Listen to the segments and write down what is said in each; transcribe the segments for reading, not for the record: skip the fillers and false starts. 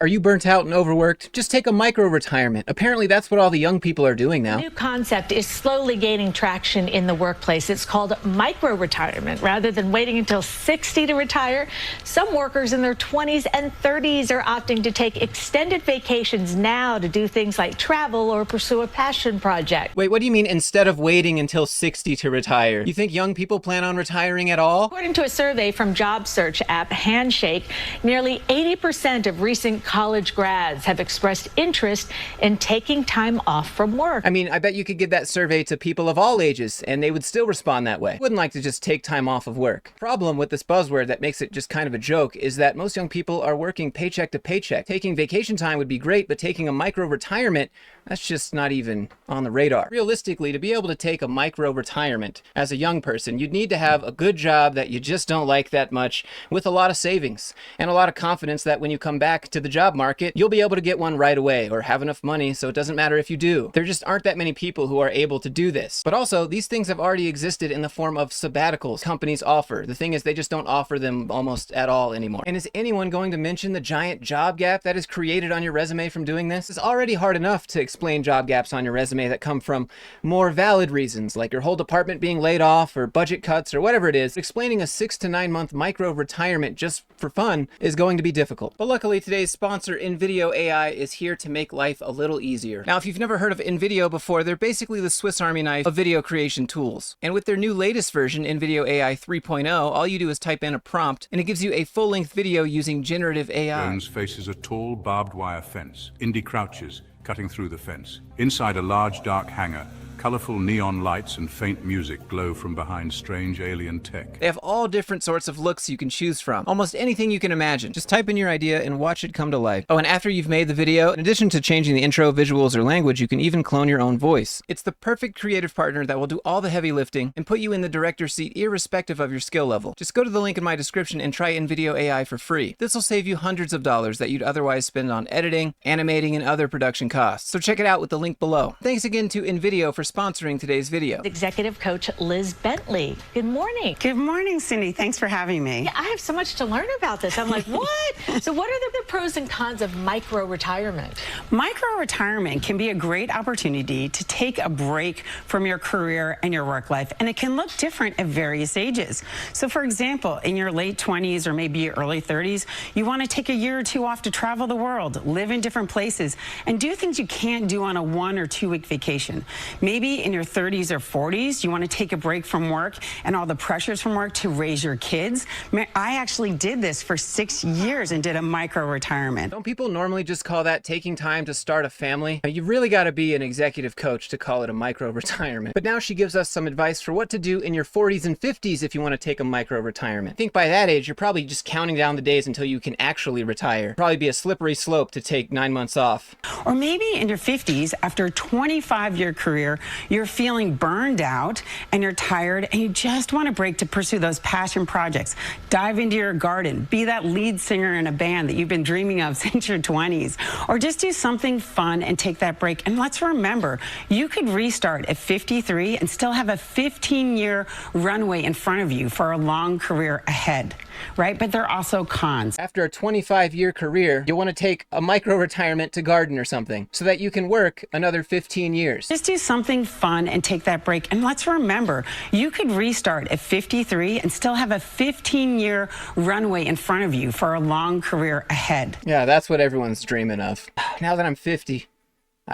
Are you burnt out and overworked? Just take a micro-retirement. Apparently that's what all the young people are doing now. A new concept is slowly gaining traction in the workplace. It's called micro-retirement. Rather than waiting until 60 to retire, some workers in their 20s and 30s are opting to take extended vacations now to do things like travel or pursue a passion project. Wait, what do you mean instead of waiting until 60 to retire? You think young people plan on retiring at all? According to a survey from job search app Handshake, nearly 80% of recent college grads have expressed interest in taking time off from work. I mean, I bet you could give that survey to people of all ages and they would still respond that way. Wouldn't like to just take time off of work. Problem with this buzzword that makes it just kind of a joke is that most young people are working paycheck to paycheck. Taking vacation time would be great, but taking a micro retirement, that's just not even on the radar. Realistically, to be able to take a micro retirement as a young person, you'd need to have a good job that you just don't like that much with a lot of savings and a lot of confidence that when you come back to the job market, you'll be able to get one right away or have enough money so it doesn't matter if you do. There just aren't that many people who are able to do this. But also, these things have already existed in the form of sabbaticals companies offer. The thing is, they just don't offer them almost at all anymore. And is anyone going to mention the giant job gap that is created on your resume from doing this? It's already hard enough to explain job gaps on your resume that come from more valid reasons, like your whole department being laid off or budget cuts or whatever it is. Explaining a 6 to 9 month micro retirement just for fun is going to be difficult. But luckily, today's sponsor, InVideo AI, is here to make life a little easier. Now, if you've never heard of InVideo before, they're basically the Swiss Army knife of video creation tools. And with their new latest version, InVideo AI 3.0, all you do is type in a prompt and it gives you a full-length video using generative AI. Jones faces a tall barbed wire fence. Indy crouches, cutting through the fence. Inside a large dark hangar, colorful neon lights and faint music glow from behind strange alien tech. They have all different sorts of looks you can choose from. Almost anything you can imagine. Just type in your idea and watch it come to life. Oh, and after you've made the video, in addition to changing the intro, visuals, or language, you can even clone your own voice. It's the perfect creative partner that will do all the heavy lifting and put you in the director's seat irrespective of your skill level. Just go to the link in my description and try InVideo AI for free. This will save you hundreds of dollars that you'd otherwise spend on editing, animating, and other production costs. So check it out with the link below. Thanks again to InVideo for sponsoring today's video. Executive coach Liz Bentley. Good morning. Good morning, Cindy. Thanks for having me. Yeah, I have so much to learn about this. I'm like, what? So what are the pros and cons of micro retirement? Micro retirement can be a great opportunity to take a break from your career and your work life, and it can look different at various ages. So for example, in your late 20s or maybe your early 30s, you want to take a year or two off to travel the world, live in different places, and do things you can't do on a 1 or 2 week vacation. Maybe in your 30s or 40s, you want to take a break from work and all the pressures from work to raise your kids. I actually did this for 6 years and did a micro retirement. Don't people normally just call that taking time to start a family? You really got to be an executive coach to call it a micro retirement. But now she gives us some advice for what to do in your 40s and 50s if you want to take a micro retirement. I think by that age, you're probably just counting down the days until you can actually retire. Probably be a slippery slope to take 9 months off. Or maybe in your 50s, after a 25-year career, you're feeling burned out and you're tired and you just want a break to pursue those passion projects. Dive into your garden, be that lead singer in a band that you've been dreaming of since your 20s, or just do something fun and take that break. And let's remember, you could restart at 53 and still have a 15-year runway in front of you for a long career ahead, right? But there are also cons. After a 25-year career, you'll want to take a micro retirement to garden or something so that you can work another 15 years. Just do something fun and take that break. And let's remember, you could restart at 53 and still have a 15-year runway in front of you for a long career ahead. Yeah, that's what everyone's dreaming of. Now that I'm 50,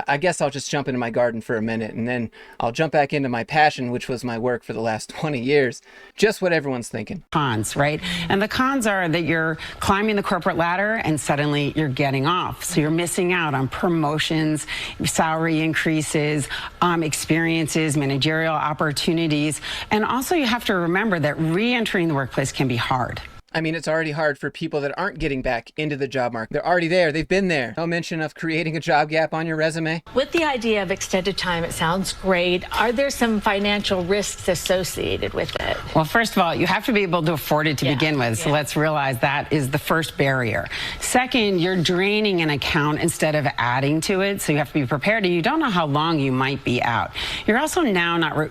I guess I'll just jump into my garden for a minute and then I'll jump back into my passion, which was my work for the last 20 years. Just what everyone's thinking. Cons, right? And the cons are that you're climbing the corporate ladder and suddenly you're getting off. So you're missing out on promotions, salary increases, experiences, managerial opportunities. And also you have to remember that re-entering the workplace can be hard. I mean, it's already hard for people that aren't getting back into the job market. They're already there. They've been there. No mention of creating a job gap on your resume. With the idea of extended time, it sounds great. Are there some financial risks associated with it? Well, first of all, you have to be able to afford it to begin with. So let's realize that is the first barrier. Second, you're draining an account instead of adding to it. So you have to be prepared, and you don't know how long you might be out. You're also now not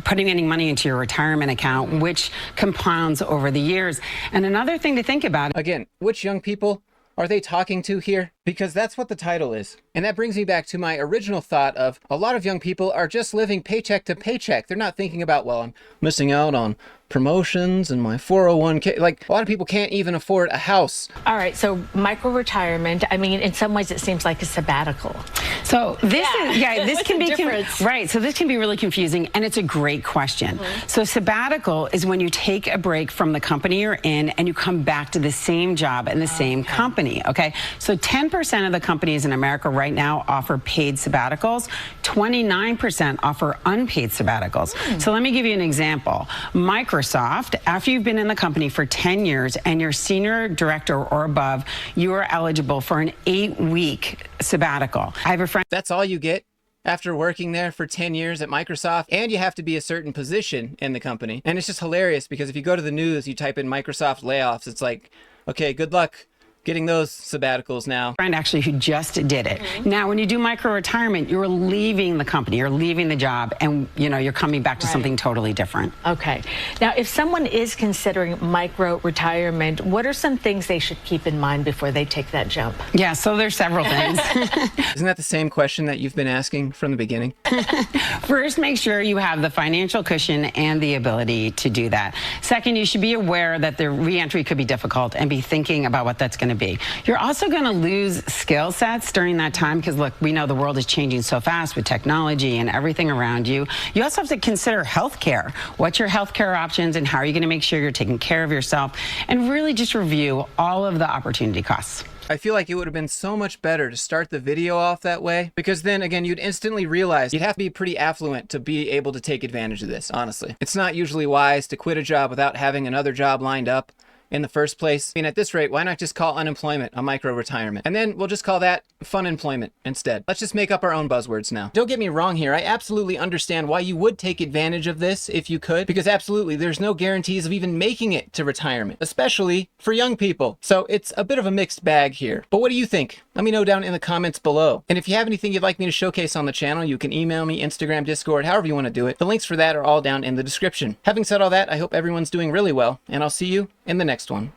putting any money into your retirement account, which compounds over the years. And another thing to think about. Again, which young people are they talking to here? Because that's what the title is. And that brings me back to my original thought of a lot of young people are just living paycheck to paycheck. They're not thinking about, well, I'm missing out on promotions and my 401k. Like, a lot of people can't even afford a house. All right, so micro-retirement, I mean, in some ways it seems like a sabbatical. So this What's can the be difference? right. So this can be really confusing, and it's a great question. So sabbatical is when you take a break from the company you're in and you come back to the same job in the same company. Okay. So 10% of the companies in America right now offer paid sabbaticals. 29% offer unpaid sabbaticals. So let me give you an example. Microsoft, after you've been in the company for 10 years and you're senior director or above, you are eligible for an 8-week sabbatical. I have a friend. That's all you get after working there for 10 years at Microsoft, and you have to be a certain position in the company. And it's just hilarious because if you go to the news, you type in Microsoft layoffs, it's like, okay, good luck getting those sabbaticals now. Friend actually who just did it. Now, when you do micro-retirement, you're leaving the company, you're leaving the job, and you're coming back to something totally different. Okay. Now, if someone is considering micro-retirement, what are some things they should keep in mind before they take that jump? Yeah, so there's several things. Isn't that the same question that you've been asking from the beginning? First, make sure you have the financial cushion and the ability to do that. Second, you should be aware that the re-entry could be difficult and be thinking about what that's going to be. You're also going to lose skill sets during that time because, look, we know the world is changing so fast with technology and everything around you. You also have to consider healthcare. What's your healthcare options and how are you going to make sure you're taking care of yourself, and really just review all of the opportunity costs. I feel like it would have been so much better to start the video off that way, because then again, you'd instantly realize you'd have to be pretty affluent to be able to take advantage of this, honestly. It's not usually wise to quit a job without having another job lined up in the first place. I mean, at this rate, why not just call unemployment a micro-retirement? And then we'll just call that fun employment instead. Let's just make up our own buzzwords now. Don't get me wrong here. I absolutely understand why you would take advantage of this if you could, because absolutely there's no guarantees of even making it to retirement, especially for young people. So it's a bit of a mixed bag here. But what do you think? Let me know down in the comments below. And if you have anything you'd like me to showcase on the channel, you can email me, Instagram, Discord, however you want to do it. The links for that are all down in the description. Having said all that, I hope everyone's doing really well, and I'll see you in the next one.